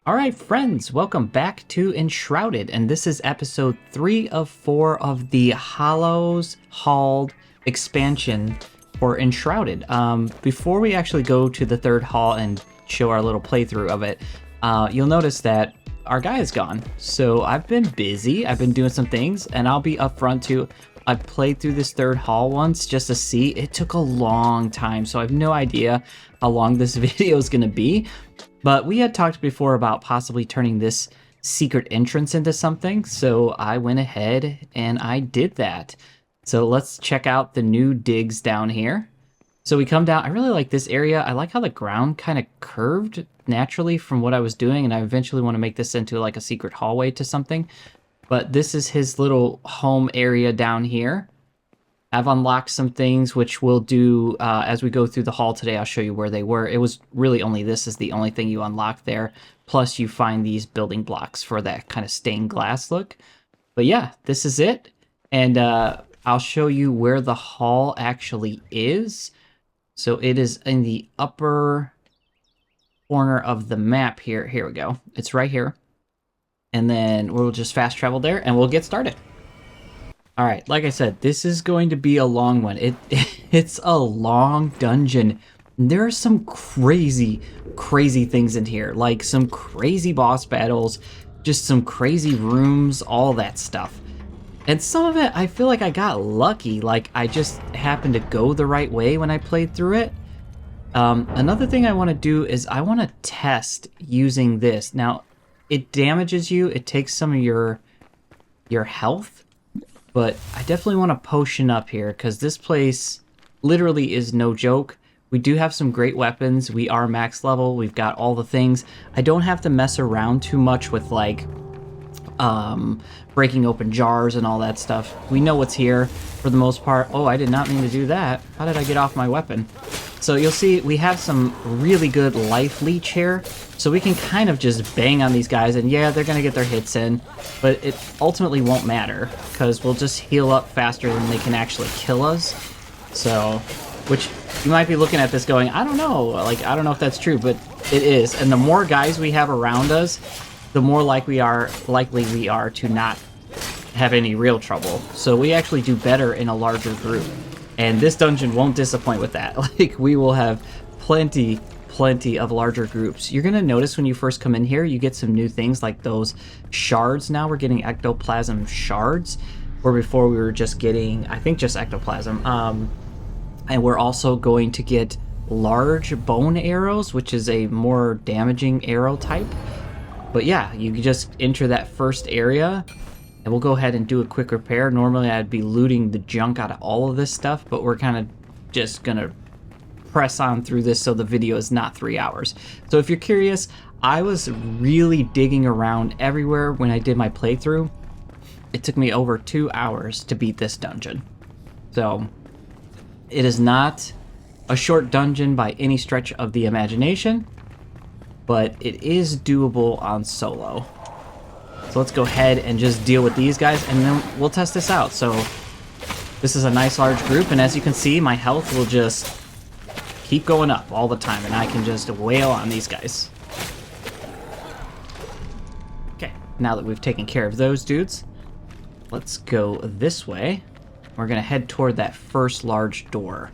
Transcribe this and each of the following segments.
All right, friends, welcome back to Enshrouded, and this is episode 3 of 4 of the Hollows Hauled expansion for Enshrouded. Before we actually go to the third hall and show our little playthrough of it, you'll notice that our guy is gone. So I've been busy, I've been doing some things, and I'll be upfront too. I played through this third hall once just to see. It took a long time, so I have no idea how long this video is going to be. But we had talked before about possibly turning this secret entrance into something, so I went ahead and I did that. So let's check out the new digs down here. So we come down. I really like this area. I like how the ground kind of curved naturally from what I was doing, and I eventually want to make this into like a secret hallway to something. But this is his little home area down here. I've unlocked some things, which we'll do as we go through the hall today. I'll show you where they were. It was really only this is the only thing you unlock there. Plus you find these building blocks for that kind of stained glass look. But yeah, this is it. And I'll show you where the hall actually is. So it is in the upper corner of the map here. Here we go. It's right here. And then we'll just fast travel there and we'll get started. All right, like I said, this is going to be a long one. It's a long dungeon. There are some crazy things in here, like some crazy boss battles, just some crazy rooms, all that stuff. And some of it, I feel like I got lucky, like I just happened to go the right way when I played through it. Another thing I want to do is I want to test using this. Now, it damages you, it takes some of your health. But I definitely want to potion up here because this place literally is no joke. We do have some great weapons. We are max level. We've got all the things. I don't have to mess around too much with like breaking open jars and all that stuff. We know what's here for the most part. Oh, I did not mean to do that. How did I get off my weapon? So you'll see we have some really good life leech here. So we can kind of just bang on these guys, and yeah, they're going to get their hits in, but it ultimately won't matter, because we'll just heal up faster than they can actually kill us. So, which you might be looking at this going, I don't know, like, I don't know if that's true, but it is. And the more guys we have around us, the more likely we are to not have any real trouble. So we actually do better in a larger group. And this dungeon won't disappoint with that. Like, we will have plenty of larger groups. You're gonna notice when you first come in here, you get some new things like those shards. Now we're getting ectoplasm shards, where before we were just getting, I think, just ectoplasm. And we're also going to get large bone arrows, which is a more damaging arrow type. But yeah, you can just enter that first area, and we'll go ahead and do a quick repair. Normally I'd be looting the junk out of all of this stuff, but we're kind of just gonna press on through this so the video is not 3 hours. So if you're curious, I was really digging around everywhere when I did my playthrough. It took me over 2 hours to beat this dungeon. So it is not a short dungeon by any stretch of the imagination, but it is doable on solo. So let's go ahead and just deal with these guys, and then we'll test this out. So this is a nice large group, and as you can see, my health will just keep going up all the time, and I can just wail on these guys. Okay, now that we've taken care of those dudes, let's go this way. We're gonna head toward that first large door.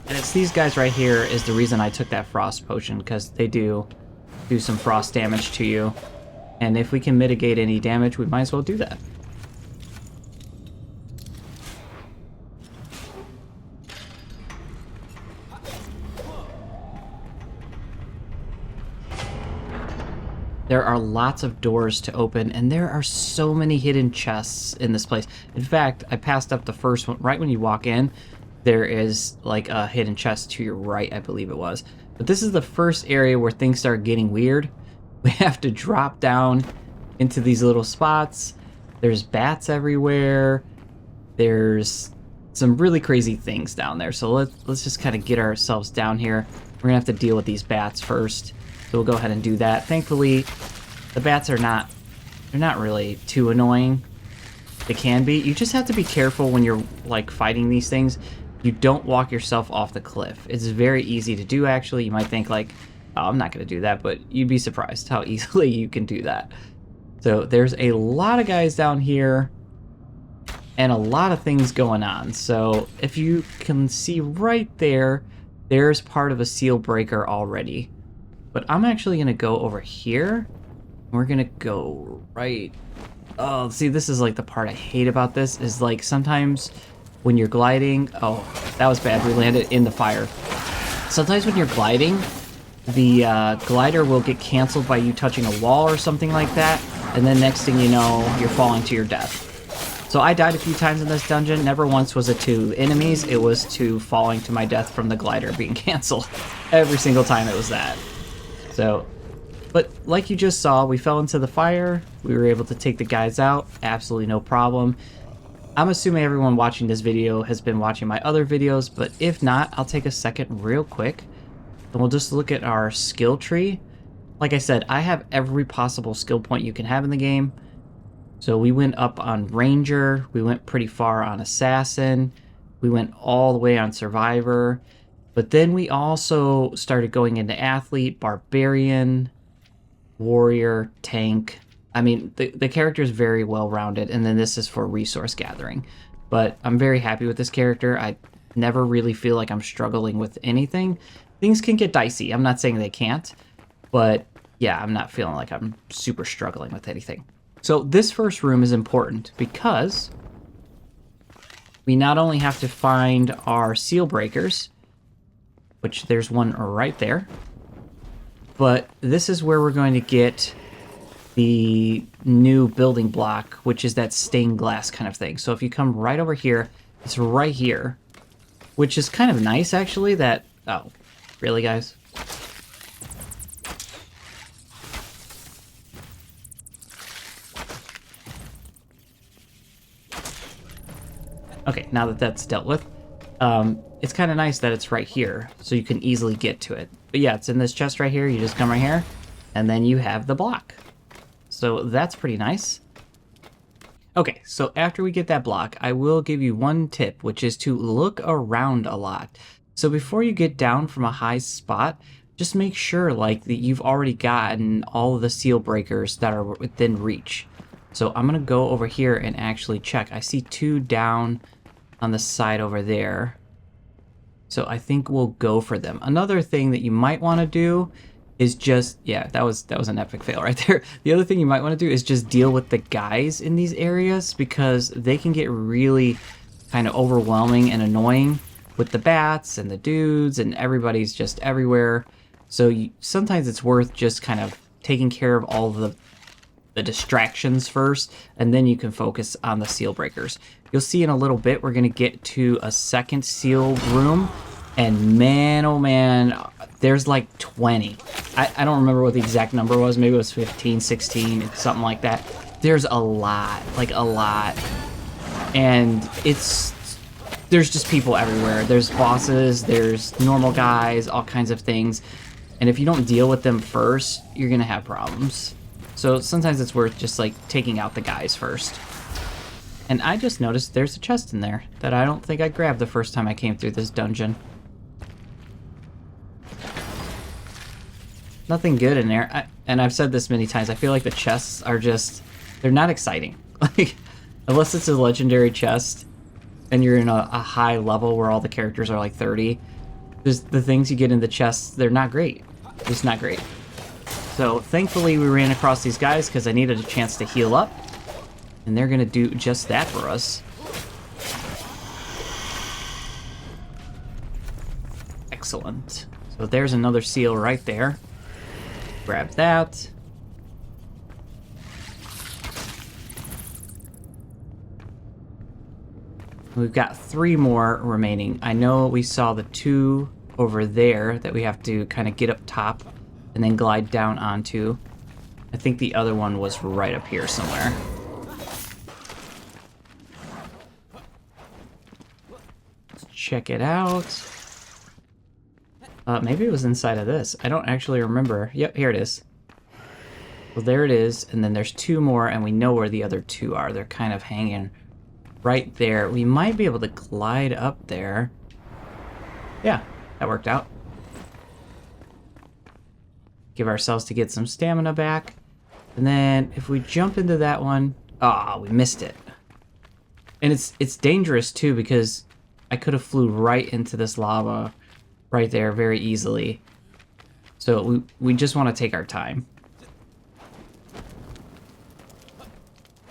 And it's these guys right here is the reason I took that frost potion, because they do some frost damage to you. And if we can mitigate any damage, we might as well do that. There are lots of doors to open, and there are so many hidden chests in this place. In fact, I passed up the first one. Right when you walk in, there is like a hidden chest to your right, I believe it was. But this is the first area where things start getting weird. We have to drop down into these little spots. There's bats everywhere. There's some really crazy things down there. So let's just kind of get ourselves down here. We're gonna have to deal with these bats first. So we'll go ahead and do that. Thankfully, the bats are not really too annoying. They can be. You just have to be careful when you're like fighting these things. You don't walk yourself off the cliff. It's very easy to do, actually. You might think like, oh, I'm not going to do that, but you'd be surprised how easily you can do that. So there's a lot of guys down here and a lot of things going on. So if you can see right there, there's part of a seal breaker already. But I'm actually going to go over here. We're going to go right... Oh, see, this is like the part I hate about this, is like sometimes when you're gliding... Oh, that was bad. We landed in the fire. Sometimes when you're gliding, the glider will get canceled by you touching a wall or something like that, and then next thing you know, you're falling to your death. So I died a few times in this dungeon. Never once was it to enemies. It was to falling to my death from the glider being canceled. Every single time it was that. So... But like you just saw, we fell into the fire. We were able to take the guys out. Absolutely no problem. I'm assuming everyone watching this video has been watching my other videos, but if not, I'll take a second real quick. And we'll just look at our skill tree. Like I said, I have every possible skill point you can have in the game. So we went up on Ranger. We went pretty far on Assassin. We went all the way on Survivor. But then we also started going into Athlete, Barbarian... Warrior, tank. I mean, the character is very well-rounded, and then this is for resource gathering. But I'm very happy with this character. I never really feel like I'm struggling with anything. Things can get dicey. I'm not saying they can't, but yeah, I'm not feeling like I'm super struggling with anything. So this first room is important because we not only have to find our seal breakers, which there's one right there, but this is where we're going to get the new building block, which is that stained glass kind of thing. So if you come right over here, it's right here, which is kind of nice, actually, that... Oh, really, guys? Okay, now that that's dealt with, it's kind of nice that it's right here, so you can easily get to it. But yeah, it's in this chest right here. You just come right here, and then you have the block. So that's pretty nice. Okay, so after we get that block, I will give you one tip, which is to look around a lot. So before you get down from a high spot, just make sure like that you've already gotten all of the seal breakers that are within reach. So I'm gonna go over here and actually check. I see 2 down on the side over there. So I think we'll go for them. Another thing that you might want to do is just... Yeah, that was an epic fail right there. The other thing you might want to do is just deal with the guys in these areas, because they can get really kind of overwhelming and annoying with the bats and the dudes, and everybody's just everywhere. So sometimes it's worth just kind of taking care of all of the distractions first, and then you can focus on the seal breakers. You'll see in a little bit we're going to get to a second seal room, and man, oh man, there's like 20. I don't remember what the exact number was. Maybe it was 15, 16, something like that. There's a lot, like a lot. And there's just people everywhere. There's bosses, there's normal guys, all kinds of things. And if you don't deal with them first, you're going to have problems. So sometimes it's worth just like taking out the guys first. And I just noticed there's a chest in there that I don't think I grabbed the first time I came through this dungeon. Nothing good in there. And I've said this many times, I feel like the chests are just... They're not exciting. Like, unless it's a legendary chest and you're in a high level where all the characters are like 30, just the things you get in the chests, they're not great. Just not great. So thankfully we ran across these guys because I needed a chance to heal up. And they're going to do just that for us. Excellent. So there's another seal right there. Grab that. We've got 3 more remaining. I know we saw the 2 over there that we have to kind of get up top and then glide down onto. I think the other one was right up here somewhere. Let's check it out. Maybe it was inside of this. I don't actually remember. Yep, here it is. So there it is, and then there's 2 more, and we know where the other 2 are. They're kind of hanging right there. We might be able to glide up there. Yeah, that worked out. Give ourselves to get some stamina back. And then if we jump into that one, we missed it. And it's dangerous too, because I could have flew right into this lava right there very easily. So we just want to take our time.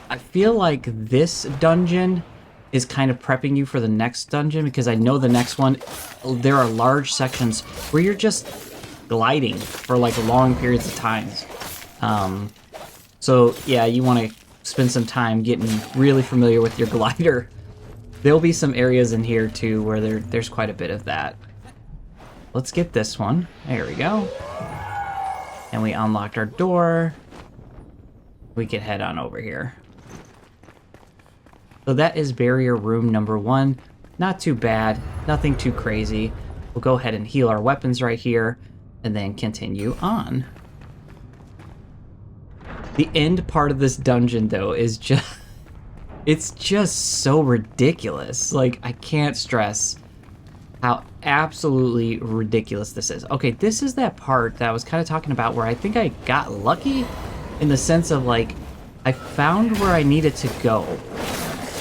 I feel like this dungeon is kind of prepping you for the next dungeon, because I know the next one, there are large sections where you're just gliding for like long periods of times. So yeah, you want to spend some time getting really familiar with your glider. There'll be some areas in here too where there's quite a bit of that. Let's get this one. There we go. And we unlocked our door. We can head on over here. So that is barrier room number 1. Not too bad, nothing too crazy. We'll go ahead and heal our weapons right here and then continue on. The end part of this dungeon though is just, it's just so ridiculous. Like, I can't stress how absolutely ridiculous this is. Okay, this is that part that I was kind of talking about where I think I got lucky in the sense of like, I found where I needed to go.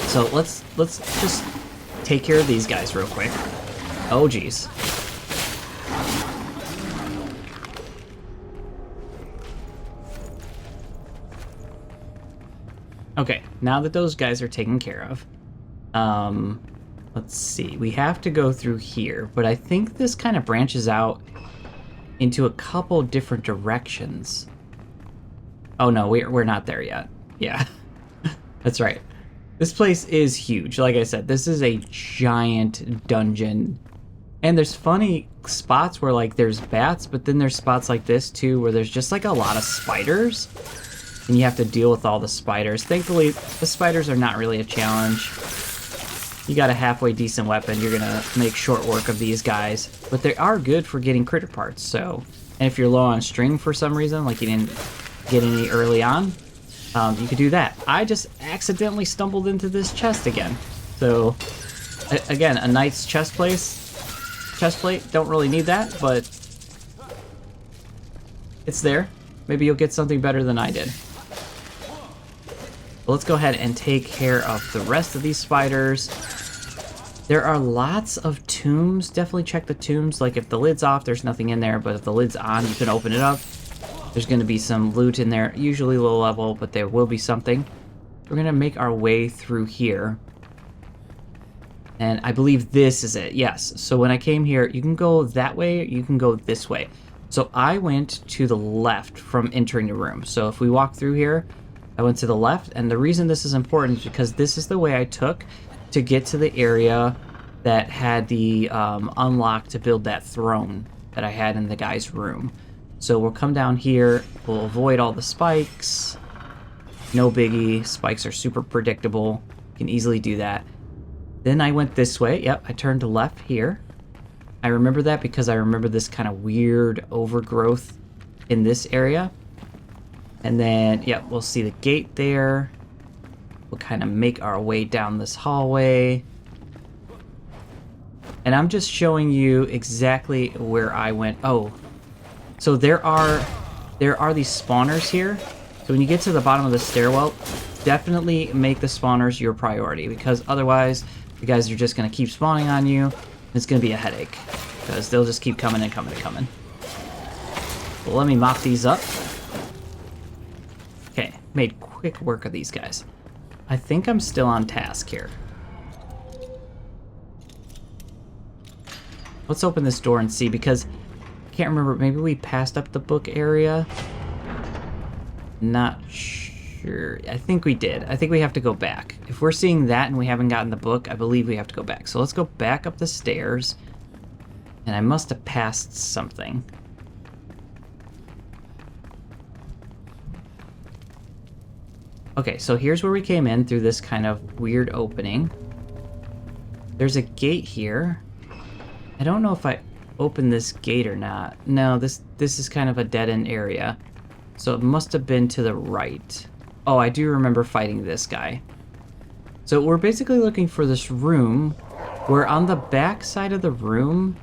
So let's just take care of these guys real quick. Oh geez. Okay, now that those guys are taken care of, let's see. We have to go through here, but I think this kind of branches out into a couple different directions. Oh no, we're not there yet. Yeah, that's right. This place is huge. Like I said, this is a giant dungeon. And there's funny spots where like there's bats, but then there's spots like this too where there's just like a lot of spiders. And you have to deal with all the spiders. Thankfully, the spiders are not really a challenge. You got a halfway decent weapon, you're gonna make short work of these guys. But they are good for getting critter parts, so. And if you're low on string for some reason, like you didn't get any early on, you could do that. I just accidentally stumbled into this chest again. So, again, a knight's chestplate. Don't really need that, but it's there. Maybe you'll get something better than I did. Let's go ahead and take care of the rest of these spiders. There are lots of tombs. Definitely check the tombs. Like if the lid's off, there's nothing in there, but if the lid's on, you can open it up. There's going to be some loot in there, usually low level, but there will be something. We're going to make our way through here. And I believe this is it, yes. So when I came here, you can go that way, you can go this way. So I went to the left from entering the room. So if we walk through here, I went to the left, and the reason this is important is because this is the way I took to get to the area that had the unlock to build that throne that I had in the guy's room. So we'll come down here, we'll avoid all the spikes. No biggie, spikes are super predictable. You can easily do that. Then I went this way, yep, I turned to left here. I remember that because I remember this kind of weird overgrowth in this area. And then, yep, we'll see the gate there. We'll kind of make our way down this hallway. And I'm just showing you exactly where I went. Oh, so there are these spawners here. So when you get to the bottom of the stairwell, definitely make the spawners your priority, because otherwise the guys are just going to keep spawning on you. It's going to be a headache because they'll just keep coming and coming and coming. Well, let me mop these up. Okay, made quick work of these guys. I think I'm still on task here. Let's open this door and see, because I can't remember. Maybe we passed up the book area. Not sure. I think we did. I think we have to go back. If we're seeing that and we haven't gotten the book, I believe we have to go back. So let's go back up the stairs. And I must have passed something. Okay, so here's where we came in through this kind of weird opening. There's a gate here. I don't know if I opened this gate or not. No, this is kind of a dead-end area. So it must have been to the right. Oh, I do remember fighting this guy. So we're basically looking for this room where on the back side of the room,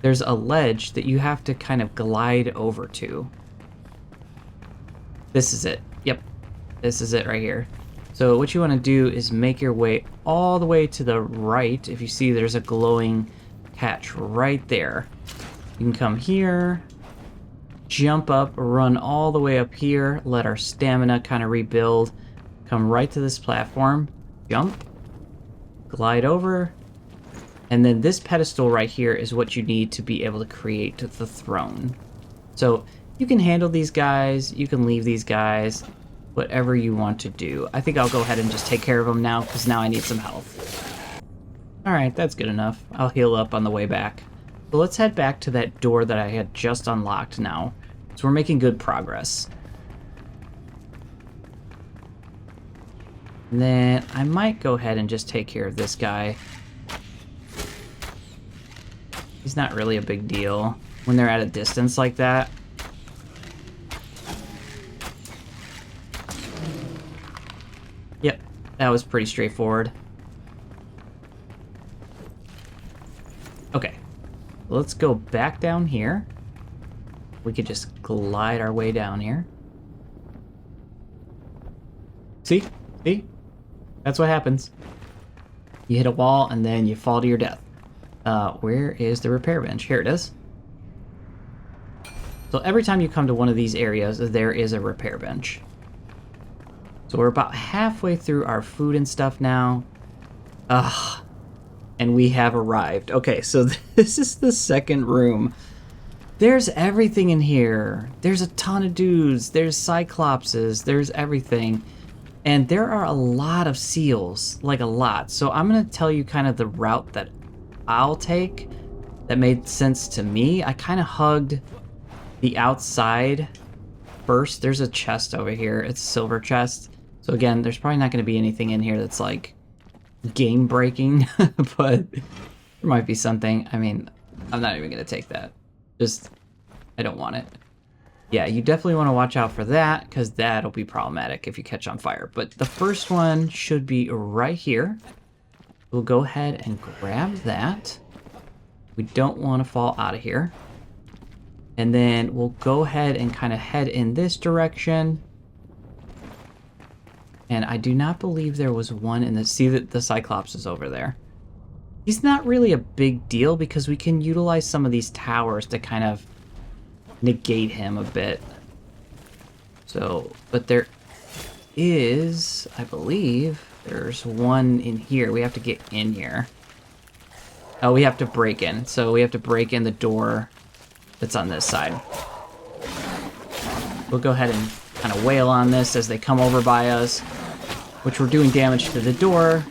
there's a ledge that you have to kind of glide over to. This is it. Yep. This is it right here. So what you want to do is make your way all the way to the right. If you see, there's a glowing hatch right there. You can come here, jump up, run all the way up here, let our stamina kind of rebuild, come right to this platform, jump, glide over, and then this pedestal right here is what you need to be able to create the throne. So you can handle these guys, you can leave these guys, whatever you want to do. I think I'll go ahead and just take care of them now, because now I need some health. Alright, that's good enough. I'll heal up on the way back. So let's head back to that door that I had just unlocked now. So we're making good progress. And then I might go ahead and just take care of this guy. He's not really a big deal when they're at a distance like that. Yep, that was pretty straightforward. Okay, let's go back down here. We could just glide our way down here. See? See? That's what happens. You hit a wall and then you fall to your death. Where is the repair bench? Here it is. So every time you come to one of these areas, there is a repair bench. So we're about halfway through our food and stuff now. And we have arrived. Okay, so this is the second room. There's everything in here. There's a ton of dudes. There's cyclopses. There's everything. And there are a lot of seals, like a lot. So I'm going to tell you kind of the route that I'll take that made sense to me. I kind of hugged the outside first. There's a chest over here. It's a silver chest. So again, there's probably not going to be anything in here that's like game breaking, but there might be something. I mean, I'm not even going to take that. Just, I don't want it. Yeah, you definitely want to watch out for that, because that'll be problematic if you catch on fire. But the first one should be right here. We'll go ahead and grab that. We don't want to fall out of here. And then we'll go ahead and kind of head in this direction. And I do not believe there was one in the... See that the Cyclops is over there. He's not really a big deal because we can utilize some of these towers to kind of negate him a bit. So, but there is, I believe, there's one in here. We have to get in here. Oh, we have to break in. So we have to break in the door that's on this side. We'll go ahead and kind of wail on this as they come over by us, which we're doing damage to the door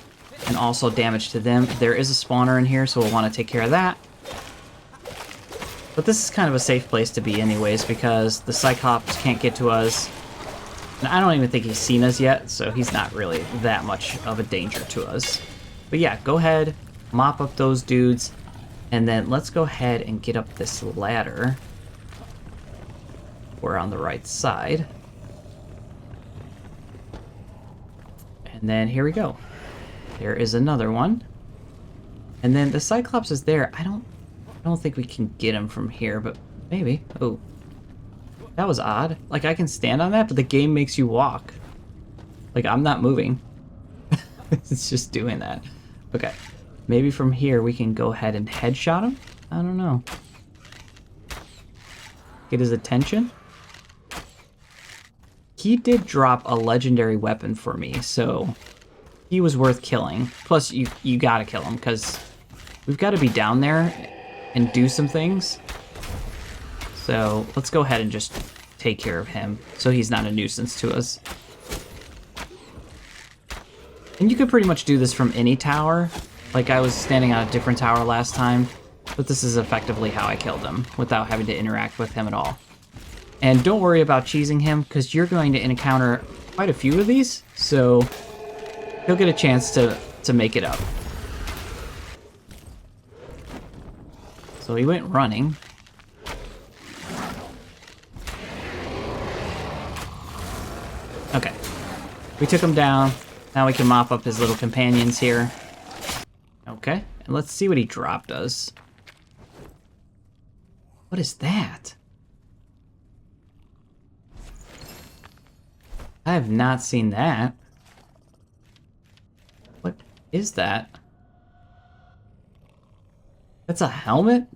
and also damage to them. There is a spawner in here, so we'll want to take care of that. But this is kind of a safe place to be anyways, because the Cyclops can't get to us. And I don't even think he's seen us yet, so he's not really that much of a danger to us. But yeah, go ahead, mop up those dudes, and then let's go ahead and get up this ladder. We're on the right side. And then here we go. There is another one. And then the Cyclops is there. I don't think we can get him from here, but maybe. Oh, that was odd. Like, I can stand on that, but the game makes you walk. Like, I'm not moving. It's just doing that. Okay, maybe from here we can go ahead and headshot him? I don't know. Get his attention? He did drop a legendary weapon for me, so he was worth killing. Plus, you gotta kill him, because we've got to be down there and do some things. So let's go ahead and just take care of him so he's not a nuisance to us. And you could pretty much do this from any tower. Like, I was standing on a different tower last time, but this is effectively how I killed him without having to interact with him at all. And don't worry about cheesing him, because you're going to encounter quite a few of these, so he'll get a chance to make it up. So he went running. We took him down. Now we can mop up his little companions here. Okay, and let's see what he dropped us. What is that? I have not seen that. What is that? That's a helmet?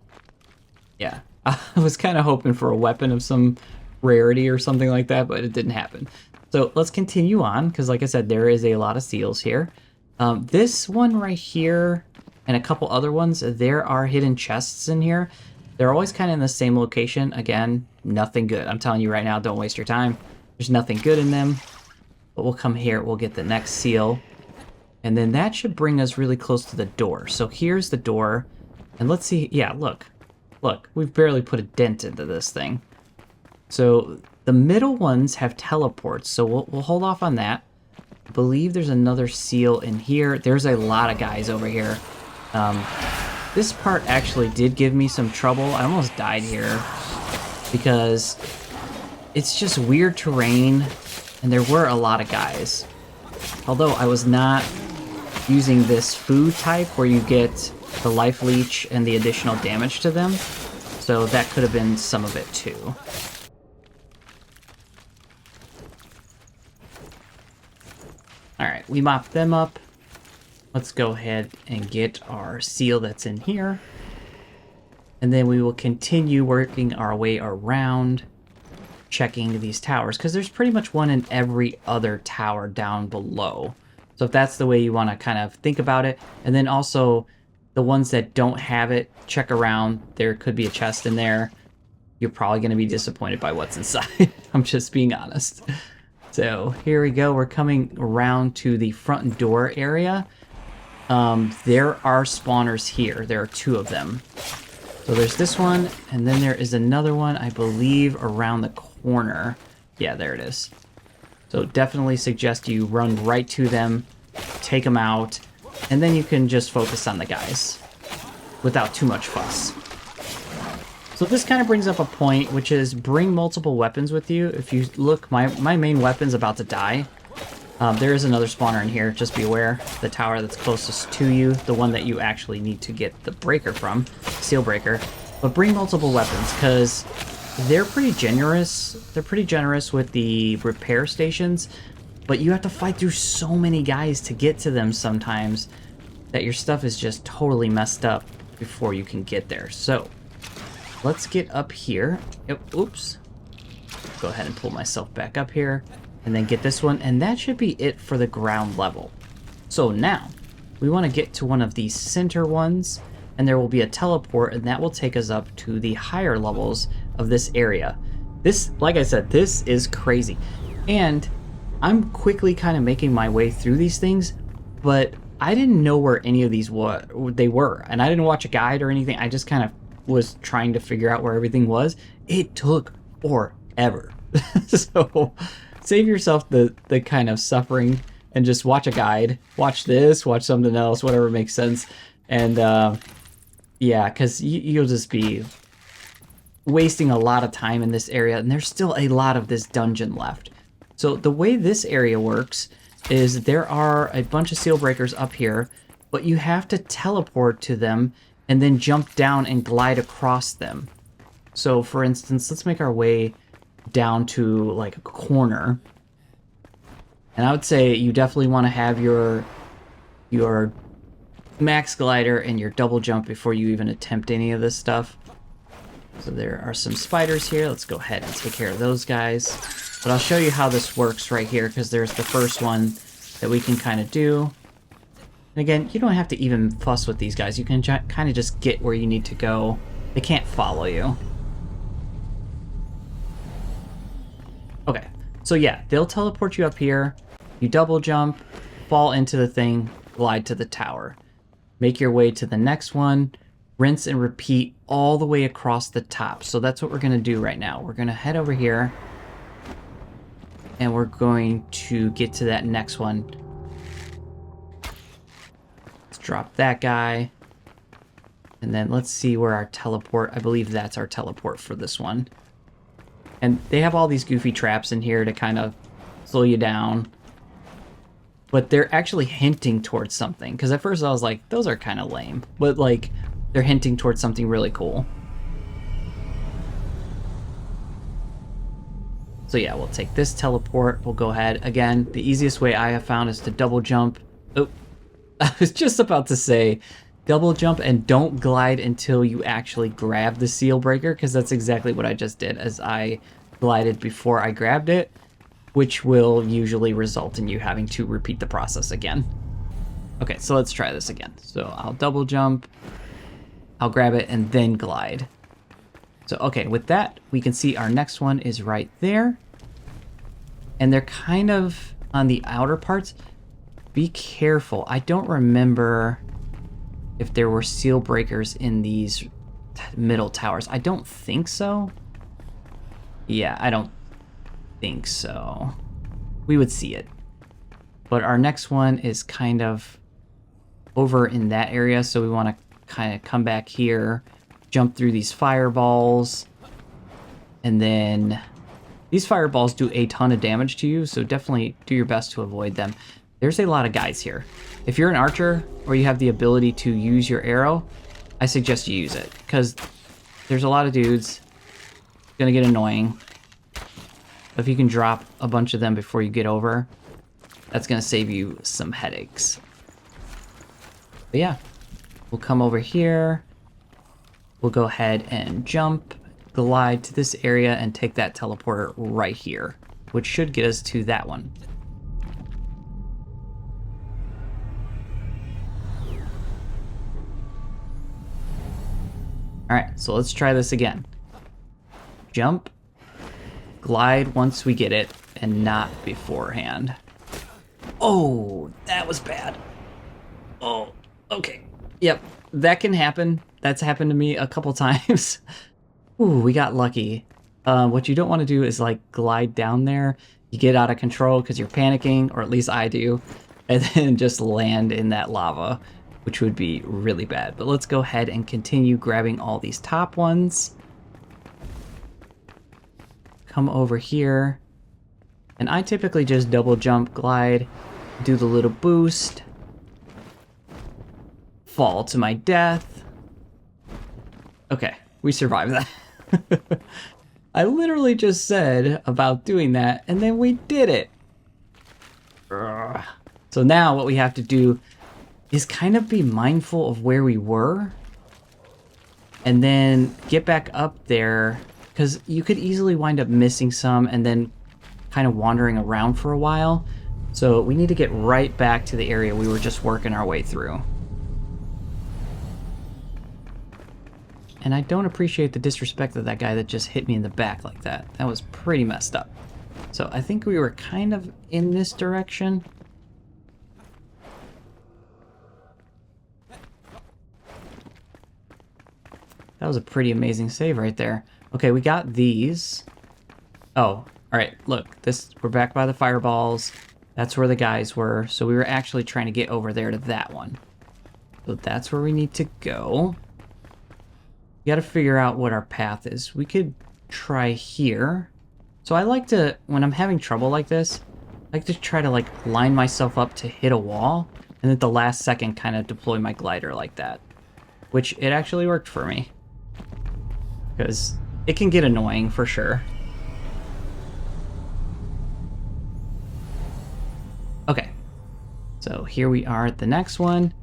Yeah, I was kind of hoping for a weapon of some rarity or something like that, but it didn't happen. So let's continue on, because like I said, there is a lot of seals here. This one right here and a couple other ones, there are hidden chests in here. They're always kind of in the same location. Again, nothing good. I'm telling you right now, don't waste your time. There's nothing good in them. But we'll come here, we'll get the next seal. And then that should bring us really close to the door. So here's the door. And let's see, yeah, look. Look, we've barely put a dent into this thing. So the middle ones have teleports, so we'll hold off on that. I believe there's another seal in here. There's a lot of guys over here. This part actually did give me some trouble. I almost died here because it's just weird terrain, and there were a lot of guys. Although I was not using this food type where you get the life leech and the additional damage to them, so that could have been some of it too. Alright, we mopped them up. Let's go ahead and get our seal that's in here. And then we will continue working our way around, checking these towers, because there's pretty much one in every other tower down below. So if that's the way you want to kind of think about it. And then also, the ones that don't have it, check around. There could be a chest in there. You're probably going to be disappointed by what's inside. I'm just being honest. So here we go. We're coming around to the front door area. There are spawners here. There are 2 of them. So there's this one, and then there is another one, I believe, around the corner. Yeah, there it is. So definitely suggest you run right to them, take them out, and then you can just focus on the guys without too much fuss. So this kind of brings up a point, which is bring multiple weapons with you. If you look, my main weapon's about to die. There is another spawner in here, just be aware. The tower that's closest to you, the one that you actually need to get the breaker from, seal breaker. But bring multiple weapons, because they're pretty generous. They're pretty generous with the repair stations, but you have to fight through so many guys to get to them sometimes that your stuff is just totally messed up before you can get there. So let's get up here. Oops. Go ahead and pull myself back up here. And then get this one. And that should be it for the ground level. So now, we want to get to one of these center ones. And there will be a teleport. And that will take us up to the higher levels of this area. This, like I said, this is crazy. And I'm quickly kind of making my way through these things. But I didn't know where any of these they were. And I didn't watch a guide or anything. I just kind of was trying to figure out where everything was. It took forever. So save yourself the kind of suffering and just watch a guide. Watch this, watch something else, whatever makes sense. And yeah, because you'll just be wasting a lot of time in this area. And there's still a lot of this dungeon left. So the way this area works is there are a bunch of seal breakers up here, but you have to teleport to them and then jump down and glide across them. So for instance, let's make our way down to like a corner. And I would say you definitely want to have your max glider and your double jump before you even attempt any of this stuff. So there are some spiders here. Let's go ahead and take care of those guys. But I'll show you how this works right here, because there's the first one that we can kind of do. And again, you don't have to even fuss with these guys. You can kind of just get where you need to go. They can't follow you. Okay, so yeah, they'll teleport you up here. You double jump, fall into the thing, glide to the tower. Make your way to the next one, rinse and repeat all the way across the top. So that's what we're going to do right now. We're going to head over here, and we're going to get to that next one. Let's drop that guy. And then let's see where our teleport, I believe that's our teleport for this one. And they have all these goofy traps in here to kind of slow you down. but they're actually hinting towards something. Because at first I was like, those are kind of lame, but like they're hinting towards something really cool. So yeah, we'll take this teleport. We'll go ahead. Again, the easiest way I have found is to double jump. Oh, I was just about to say double jump and don't glide until you actually grab the seal breaker, because that's exactly what I just did, as I glided before I grabbed it, which will usually result in you having to repeat the process again. Okay, so let's try this again. So I'll double jump, I'll grab it, and then glide. So, okay, with that, we can see our next one is right there. And they're kind of on the outer parts. Be careful. I don't remember if there were seal breakers in these middle towers. I don't think so. Yeah, I don't think so. We would see it. But our next one is kind of over in that area, so we want to kind of come back here, jump through these fireballs, and then these fireballs do a ton of damage to you, so definitely do your best to avoid them. There's a lot of guys here. If you're an archer or you have the ability to use your arrow, I suggest you use it, because there's a lot of dudes. It's gonna get annoying. If you can drop a bunch of them before you get over, that's gonna save you some headaches. But yeah, we'll come over here. We'll go ahead and jump, glide to this area, and take that teleporter right here, which should get us to that one. All right, so let's try this again. Jump, glide once we get it, and not beforehand. Oh, that was bad. Oh, okay. Yep, that can happen. That's happened to me a couple times. Ooh, we got lucky. What you don't want to do is like glide down there. You get out of control because you're panicking, or at least I do, and then just land in that lava, which would be really bad. But let's go ahead and continue grabbing all these top ones. Come over here. And I typically just double jump, glide, do the little boost, fall to my death. Okay, we survived that. I literally just said about doing that, and then we did it. Ugh. So now what we have to do is kind of be mindful of where we were, and then get back up there, because you could easily wind up missing some and then kind of wandering around for a while. So we need to get right back to the area we were just working our way through. And I don't appreciate the disrespect of that guy that just hit me in the back like that. That was pretty messed up. So I think we were kind of in this direction. That was a pretty amazing save right there. Okay, we got these. Oh, all right, look, we're back by the fireballs. That's where the guys were. So we were actually trying to get over there to that one. So that's where we need to go. We got to figure out what our path is. We could try here. So I like to, when I'm having trouble like this, I like to try to like line myself up to hit a wall, and at the last second kind of deploy my glider like that, which it actually worked for me, because it can get annoying for sure. Okay, so here we are at the next one.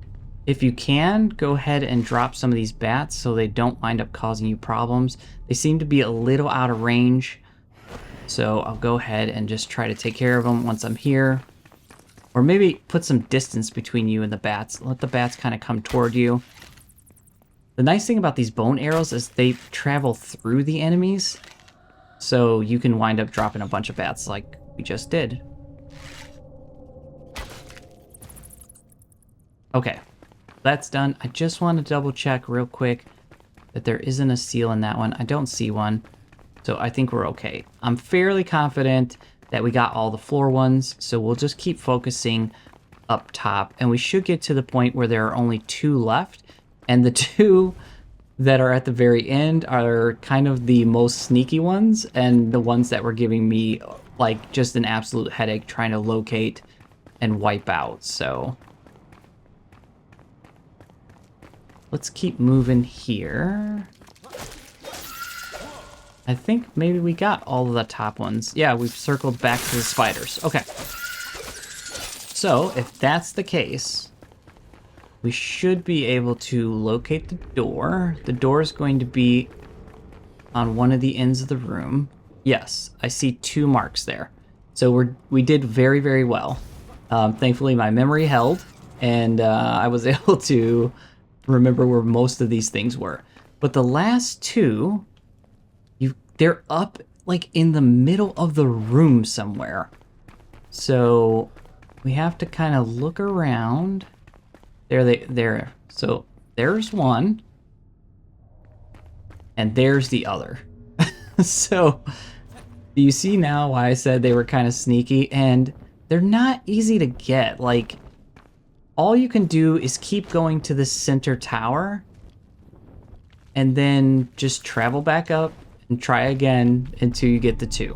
If you can, go ahead and drop some of these bats so they don't wind up causing you problems. They seem to be a little out of range, so I'll go ahead and just try to take care of them once I'm here. Or maybe put some distance between you and the bats. Let the bats kind of come toward you. The nice thing about these bone arrows is they travel through the enemies, so you can wind up dropping a bunch of bats like we just did. Okay. That's done. I just want to double check real quick that there isn't a seal in that one. I don't see one, so I think we're okay. I'm fairly confident that we got all the floor ones, so we'll just keep focusing up top, and we should get to the point where there are only 2 left, and the 2 that are at the very end are kind of the most sneaky ones, and the ones that were giving me like just an absolute headache trying to locate and wipe out, so let's keep moving here. I think maybe we got all of the top ones. Yeah, we've circled back to the spiders. Okay. So, if that's the case, we should be able to locate the door. The door is going to be on one of the ends of the room. Yes, I see 2 marks there. So we did very, very well. Thankfully, my memory held, and I was able to remember where most of these things were. But the last 2... they're up, like, in the middle of the room somewhere. So we have to kind of look around. There. So there's one. And there's the other. So do you see now why I said they were kind of sneaky? And they're not easy to get. Like, all you can do is keep going to the center tower. And then just travel back up. And try again until you get the 2.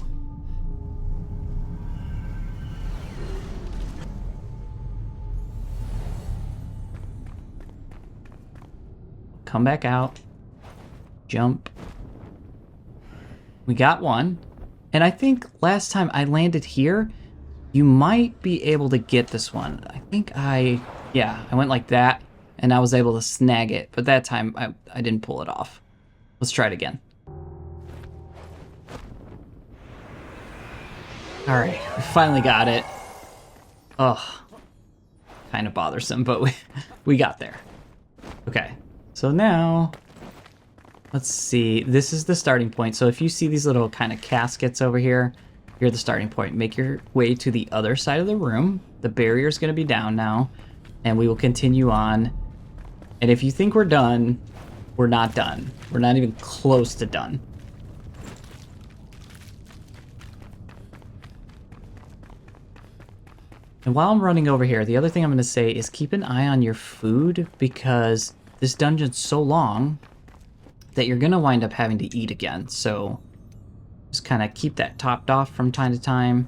Come back out. Jump. We got 1. And I think last time I landed here, you might be able to get this one. I think I went like that, and I was able to snag it. But that time, I didn't pull it off. Let's try it again. All right, we finally got it. Ugh, kind of bothersome, but we got there. Okay, so now, let's see. This is the starting point. So if you see these little kind of caskets over here, you're the starting point. Make your way to the other side of the room. The barrier is going to be down now, and we will continue on. And if you think we're done, we're not done. We're not even close to done. And while I'm running over here, the other thing I'm going to say is keep an eye on your food, because this dungeon's so long that you're going to wind up having to eat again. So just kind of keep that topped off from time to time.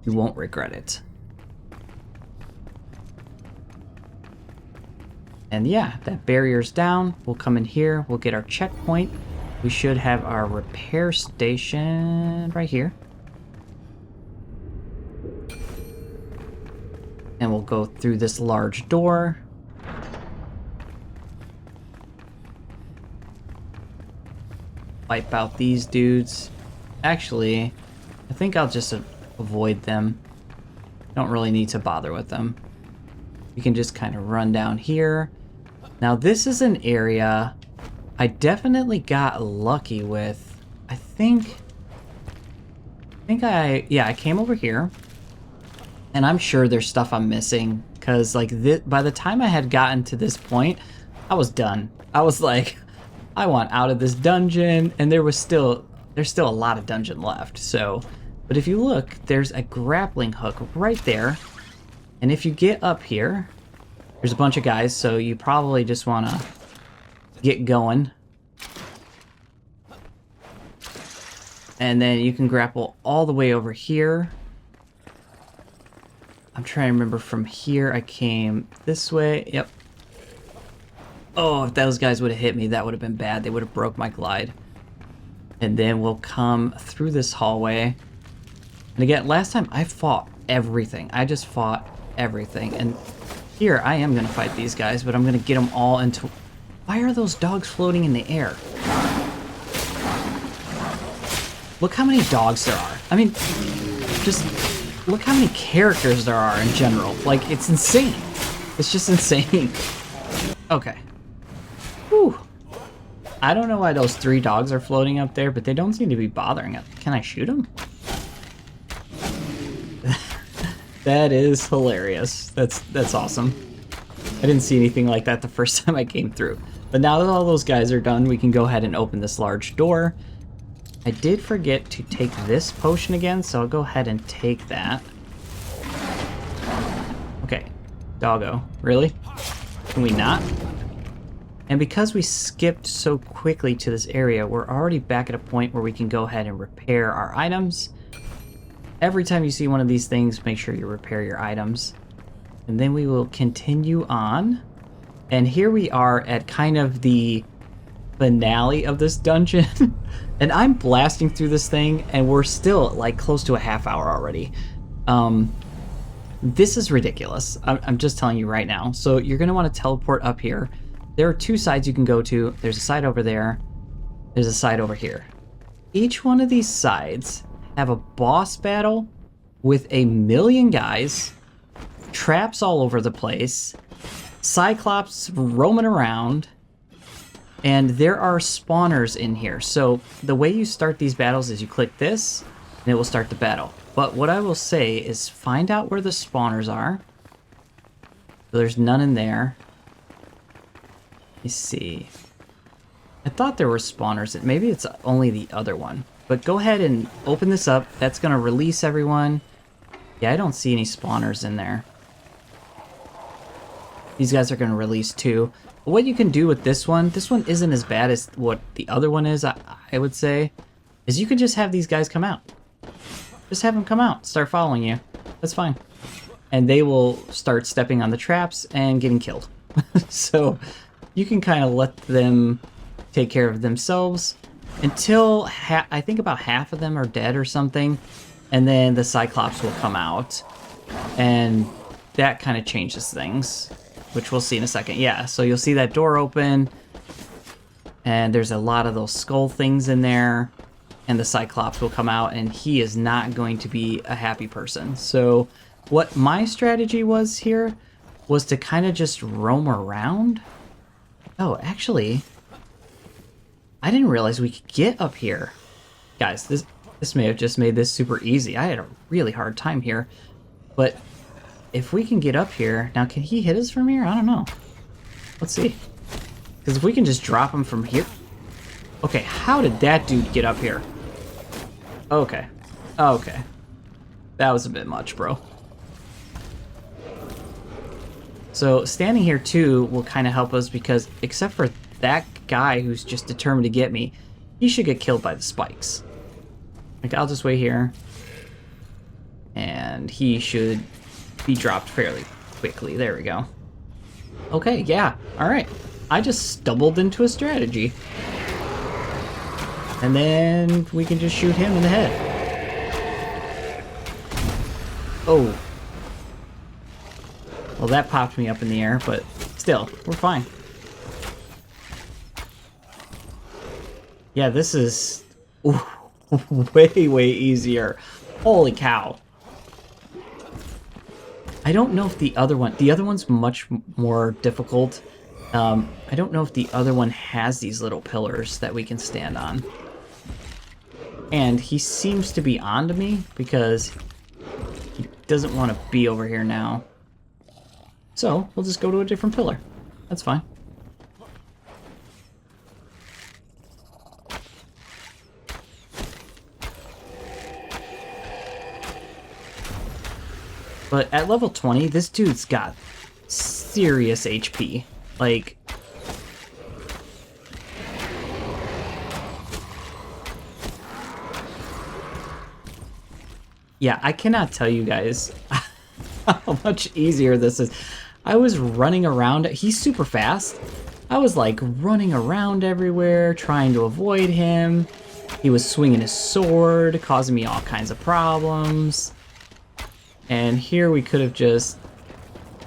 You won't regret it. And yeah, that barrier's down. We'll come in here. We'll get our checkpoint. We should have our repair station right here. And we'll go through this large door. Wipe out these dudes. Actually, I think I'll just avoid them. Don't really need to bother with them. You can just kind of run down here. Now this is an area I definitely got lucky with. I came over here. And I'm sure there's stuff I'm missing, because like by the time I had gotten to this point, I was done. I was like, I want out of this dungeon, and there's still a lot of dungeon left. So, but if you look, there's a grappling hook right there, and if you get up here, there's a bunch of guys, so you probably just want to get going. And then you can grapple all the way over here. I'm trying to remember from here, I came this way. Yep. Oh, if those guys would have hit me, that would have been bad. They would have broke my glide. And then we'll come through this hallway. And again, last time I fought everything. I just fought everything. And here I am going to fight these guys, but I'm going to get them all into... Why are those dogs floating in the air? Look how many dogs there are. I mean, just... Look how many characters there are in general. Like, it's insane. It's just insane. Okay. Whew. I don't know why those 3 dogs are floating up there, but they don't seem to be bothering it. Can I shoot them? That is hilarious. That's awesome. I didn't see anything like that the first time I came through. But now that all those guys are done, we can go ahead and open this large door. I did forget to take this potion again, so I'll go ahead and take that. Okay, doggo. Really? Can we not? And because we skipped so quickly to this area, we're already back at a point where we can go ahead and repair our items. Every time you see one of these things, make sure you repair your items. And then we will continue on. And here we are at kind of the finale of this dungeon. And I'm blasting through this thing, and we're still like close to a half hour already. This is ridiculous. I'm just telling you right now. So you're going to want to teleport up here. There are two sides you can go to. There's a side over there. There's a side over here. Each one of these sides have a boss battle with 1,000,000 guys, traps all over the place, Cyclops roaming around, and there are spawners in here. So the way you start these battles is you click this, and it will start the battle. But what I will say is find out where the spawners are. So there's none in there. Let me see. I thought there were spawners. Maybe it's only the other one. But go ahead and open this up. That's going to release everyone. Yeah, I don't see any spawners in there. These guys are going to release too. But what you can do with this one isn't as bad as what the other one is, I would say, is you can just have these guys come out. Just have them come out, start following you. That's fine. And they will start stepping on the traps and getting killed. So you can kind of let them take care of themselves until I think about half of them are dead or something. And then the Cyclops will come out. And that kind of changes things, which we'll see in a second. Yeah, so you'll see that door open. And there's a lot of those skull things in there. And the Cyclops will come out, and he is not going to be a happy person. So what my strategy was here was to kind of just roam around. Oh, actually, I didn't realize we could get up here. Guys, this may have just made this super easy. I had a really hard time here. But if we can get up here... Now, can he hit us from here? I don't know. Let's see. Because if we can just drop him from here... Okay, how did that dude get up here? Okay. Okay. That was a bit much, bro. So standing here too will kind of help us because except for that guy who's just determined to get me, he should get killed by the spikes. Like, I'll just wait here. And he should be dropped fairly quickly. There we go. Okay, yeah. Alright. I just stumbled into a strategy. And then we can just shoot him in the head. Oh. Well, that popped me up in the air, but still, we're fine. Yeah, this is way, way easier. Holy cow. I don't know if the other one's much more difficult. I don't know if the other one has these little pillars that we can stand on. And he seems to be onto me because he doesn't want to be over here now. So we'll just go to a different pillar. That's fine. But at level 20, this dude's got serious HP. Like... Yeah, I cannot tell you guys how much easier this is. I was running around. He's super fast. I was like running around everywhere, trying to avoid him. He was swinging his sword, causing me all kinds of problems. And here we could have just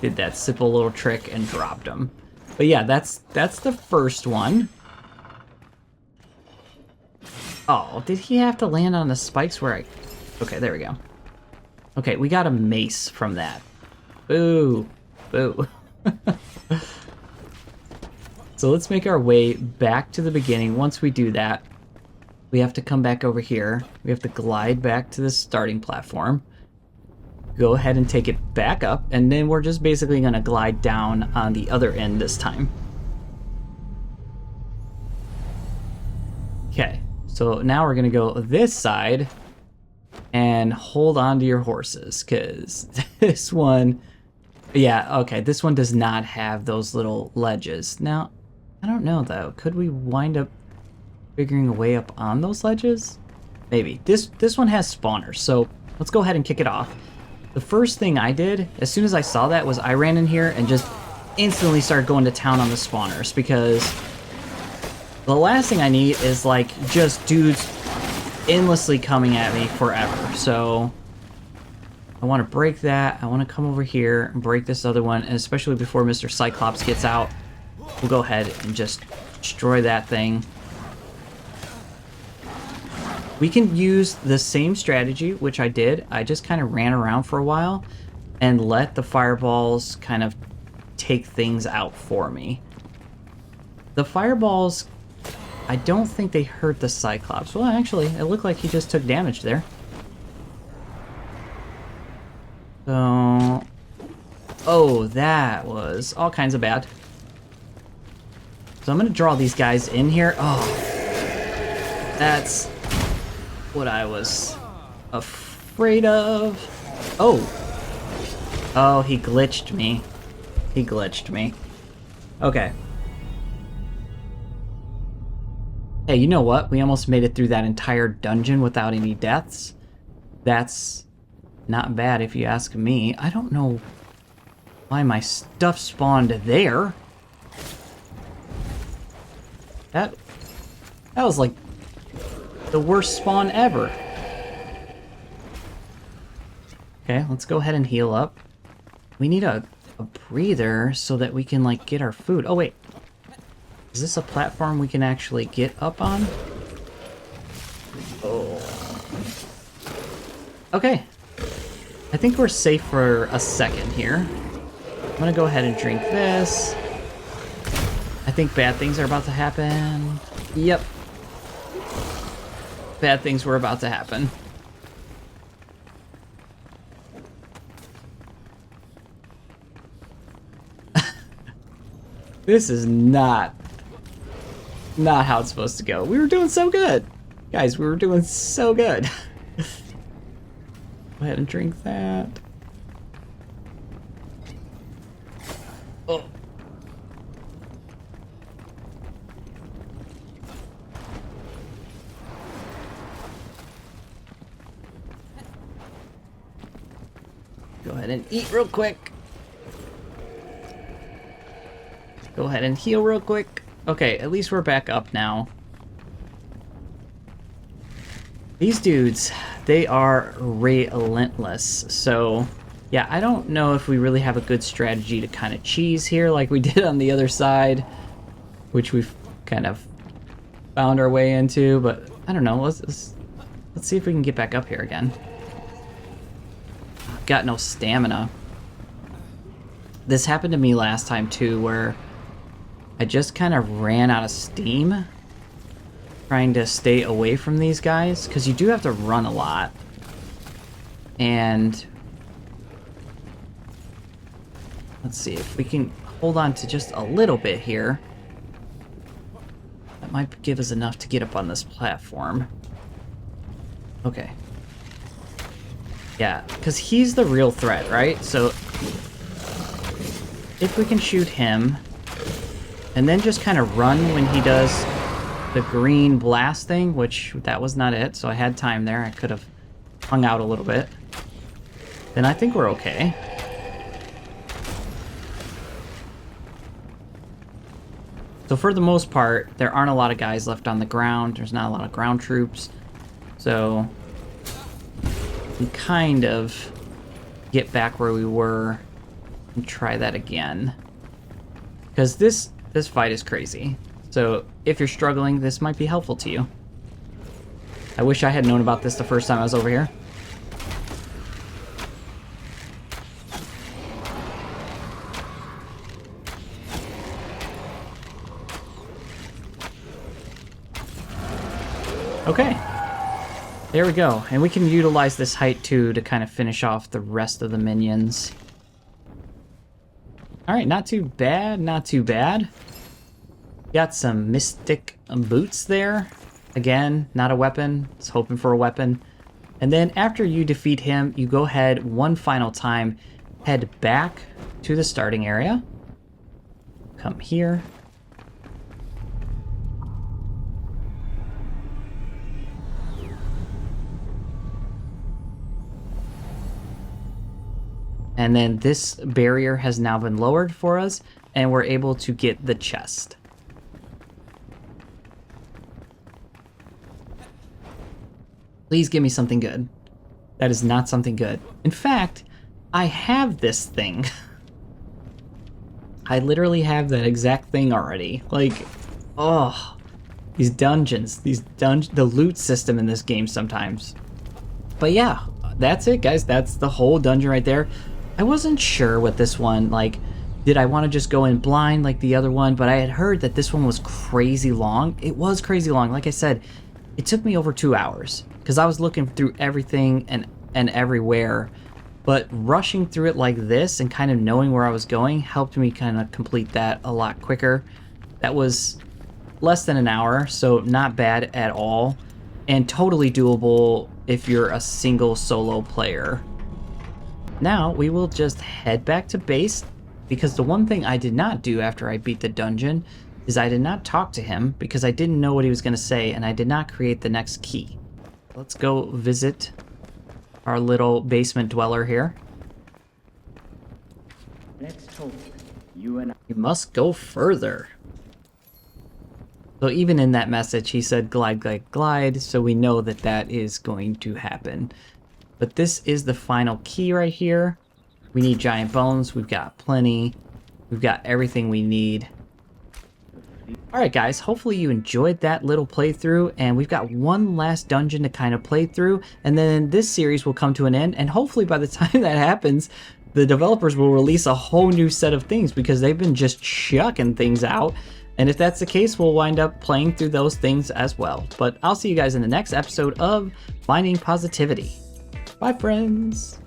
did that simple little trick and dropped him. But yeah, that's the first one. Oh, did he have to land on the spikes where I... Okay, there we go. Okay, we got a mace from that. Boo. Boo. So let's make our way back to the beginning. Once we do that, we have to come back over here. We have to glide back to the starting platform. Go ahead and take it back up, and then we're just basically going to glide down on the other end this time. Okay, so now we're going to go this side and hold on to your horses, because this one... Yeah, okay, this one does not have those little ledges. Now, I don't know, though. Could we wind up figuring a way up on those ledges? Maybe. This one has spawners, so let's go ahead and kick it off. The first thing I did, as soon as I saw that, was I ran in here and just instantly started going to town on the spawners, because the last thing I need is like just dudes endlessly coming at me forever. So I want to break that. I want to come over here and break this other one, and especially before Mr. Cyclops gets out, we'll go ahead and just destroy that thing. We can use the same strategy, which I did. I just kind of ran around for a while and let the fireballs kind of take things out for me. The fireballs, I don't think they hurt the Cyclops. Well, actually, it looked like he just took damage there. So, oh, that was all kinds of bad. So I'm gonna draw these guys in here. Oh, that's what I was afraid of. Oh. Oh, he glitched me. He glitched me. Okay. Hey, you know what? We almost made it through that entire dungeon without any deaths. That's not bad if you ask me. I don't know why my stuff spawned there. That was like the worst spawn ever. Okay, let's go ahead and heal up. We need a breather so that we can like get our food. Oh wait, is this a platform we can actually get up on? Oh. Okay, I think we're safe for a second here. I'm gonna go ahead and drink this. I think bad things are about to happen. Yep. Bad things were about to happen. This is not how it's supposed to go. We were doing so good. Guys, we were doing so good. Go ahead and drink that. Oh. Go ahead and eat real quick. Go ahead and heal real quick. Okay, at least we're back up now. These dudes, they are relentless. So, yeah, I don't know if we really have a good strategy to kind of cheese here like we did on the other side, which we've kind of found our way into, but I don't know. Let's see if we can get back up here again. Got no stamina. This happened to me last time too, where I just kind of ran out of steam trying to stay away from these guys, because you do have to run a lot. And let's see if we can hold on to just a little bit here. That might give us enough to get up on this platform. Okay. Yeah, because he's the real threat, right? So if we can shoot him and then just kind of run when he does the green blast thing, which that was not it, so I had time there. I could have hung out a little bit. Then I think we're okay. So for the most part, there aren't a lot of guys left on the ground. There's not a lot of ground troops. So we kind of get back where we were and try that again. Because this fight is crazy. So if you're struggling, this might be helpful to you. I wish I had known about this the first time I was over here. Okay. There we go. And we can utilize this height too to kind of finish off the rest of the minions. Alright, not too bad, not too bad. Got some mystic boots there. Again, not a weapon. I was hoping for a weapon. And then after you defeat him, you go ahead one final time, head back to the starting area. Come here. And then this barrier has now been lowered for us, and we're able to get the chest. Please give me something good. That is not something good. In fact, I have this thing. I literally have that exact thing already. Like, oh, these dungeons, the loot system in this game sometimes. But yeah, that's it, guys. That's the whole dungeon right there. I wasn't sure with this one, like, did I want to just go in blind like the other one? But I had heard that this one was crazy long. It was crazy long. Like I said, it took me over 2 hours because I was looking through everything and everywhere. But rushing through it like this and kind of knowing where I was going helped me kind of complete that a lot quicker. That was less than an hour, so not bad at all. And totally doable if you're a single solo player. Now we will just head back to base, because the one thing I did not do after I beat the dungeon is I did not talk to him because I didn't know what he was going to say, and I did not create the next key. Let's go visit our little basement dweller here. Let's talk. You and I. You must go further. So even in that message, he said glide, glide, glide, so we know that that is going to happen. But this is the final key right here. We need giant bones. We've got plenty. We've got everything we need. Alright guys, hopefully you enjoyed that little playthrough, and we've got one last dungeon to kind of play through, and then this series will come to an end, and hopefully by the time that happens, the developers will release a whole new set of things, because they've been just chucking things out. And if that's the case, we'll wind up playing through those things as well. But I'll see you guys in the next episode of Finding Positivity. Bye, friends.